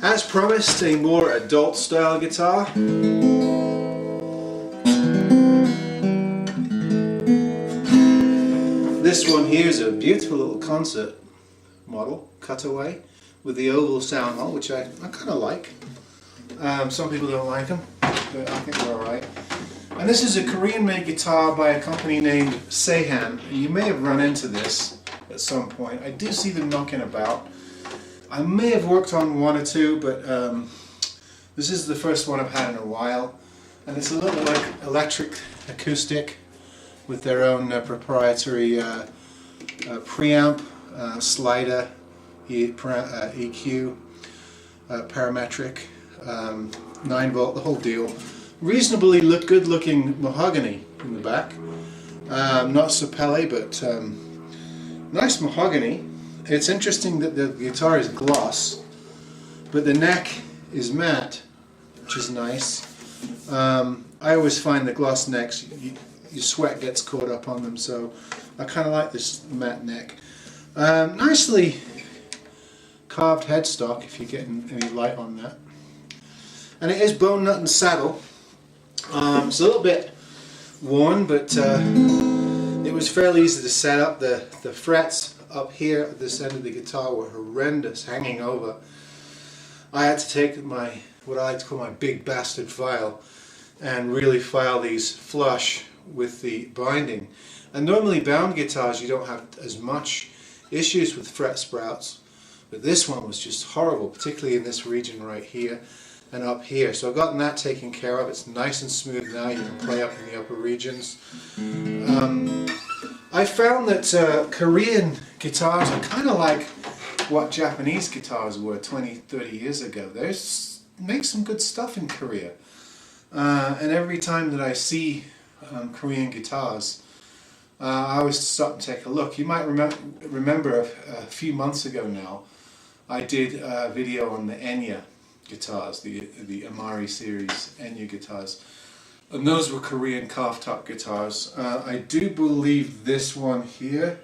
As promised, a more adult style guitar. This one here is a beautiful little concert model, cutaway, with the oval sound hole, which I kind of like. Some people don't like them, but I think they're alright. And this is a Korean-made guitar by a company named Saehan. You may have run into this at some point. I do see them knocking about. I may have worked on one or two, but this is the first one I've had in a while. And it's a little like electric-acoustic with their own proprietary preamp, slider, EQ, parametric, 9-volt, the whole deal. Reasonably good looking mahogany in the back. Not sapele, but nice mahogany. It's interesting that the guitar is gloss, but the neck is matte, which is nice. I always find the gloss necks, your sweat gets caught up on them, so I kind of like this matte neck. Nicely carved headstock, if you're getting any light on that. And it is bone, nut and saddle. It's a little bit worn, but it was fairly easy to set up. The frets up here at this end of the guitar were horrendous, hanging over. I had to take what I like to call my big bastard file and really file these flush with the binding. And normally bound guitars you don't have as much issues with fret sprouts, but this one was just horrible, particularly in this region right here and up here. So I've gotten that taken care of. It's nice and smooth now. You can play up in the upper regions. I found that Korean guitars are kind of like what Japanese guitars were 20-30 years ago. They make some good stuff in Korea. And every time that I see Korean guitars, I always stop and take a look. You might remember a few months ago now, I did a video on the Enya guitars, the Amari series Enya guitars, and those were Korean calf-top guitars. I do believe this one here,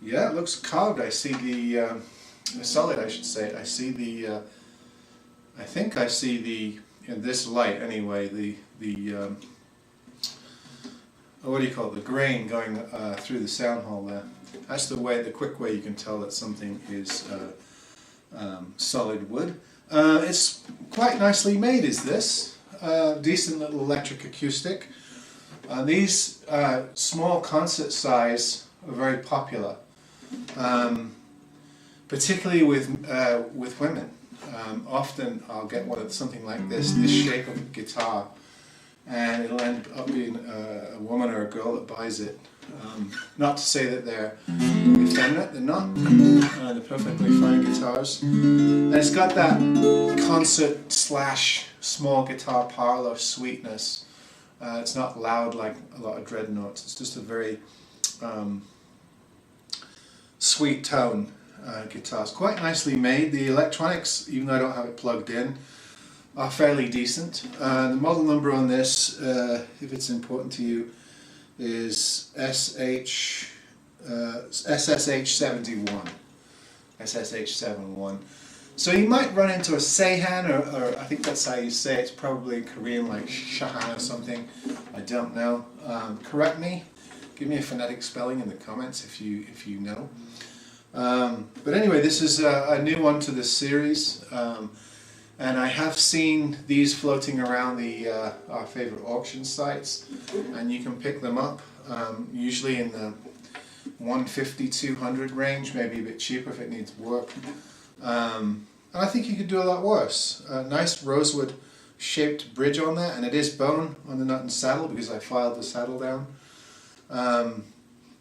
yeah, it looks carved. I see the solid, I should say. I see the I think I see the, in this light anyway, the what do you call it, the grain going through the sound hole there. That's the quick way you can tell that something is solid wood. It's quite nicely made, is this. Decent little electric acoustic. These small concert size are very popular, particularly with women. Often I'll get something like this shape of guitar, and it'll end up being a woman or a girl that buys it. Not to say that they're effeminate, they're not. They're perfectly fine guitars. And it's got that concert / small guitar parlor sweetness. It's not loud like a lot of dreadnoughts. It's just a very sweet tone guitar. It's quite nicely made. The electronics, even though I don't have it plugged in, are fairly decent. The model number on this, if it's important to you, is SSH71. SSH71. So you might run into a Saehan, or I think that's how you say it. It's probably in Korean like Shahan or something. I don't know. Correct me. Give me a phonetic spelling in the comments if you know. But anyway, this is a new one to this series. And I have seen these floating around our favorite auction sites, and you can pick them up usually in the $150–200 range, maybe a bit cheaper if it needs work. And I think you could do a lot worse. A nice rosewood shaped bridge on that, and it is bone on the nut and saddle because I filed the saddle down.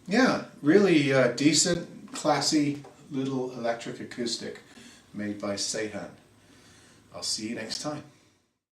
Yeah, really decent, classy little electric acoustic made by Saehan. I'll see you next time.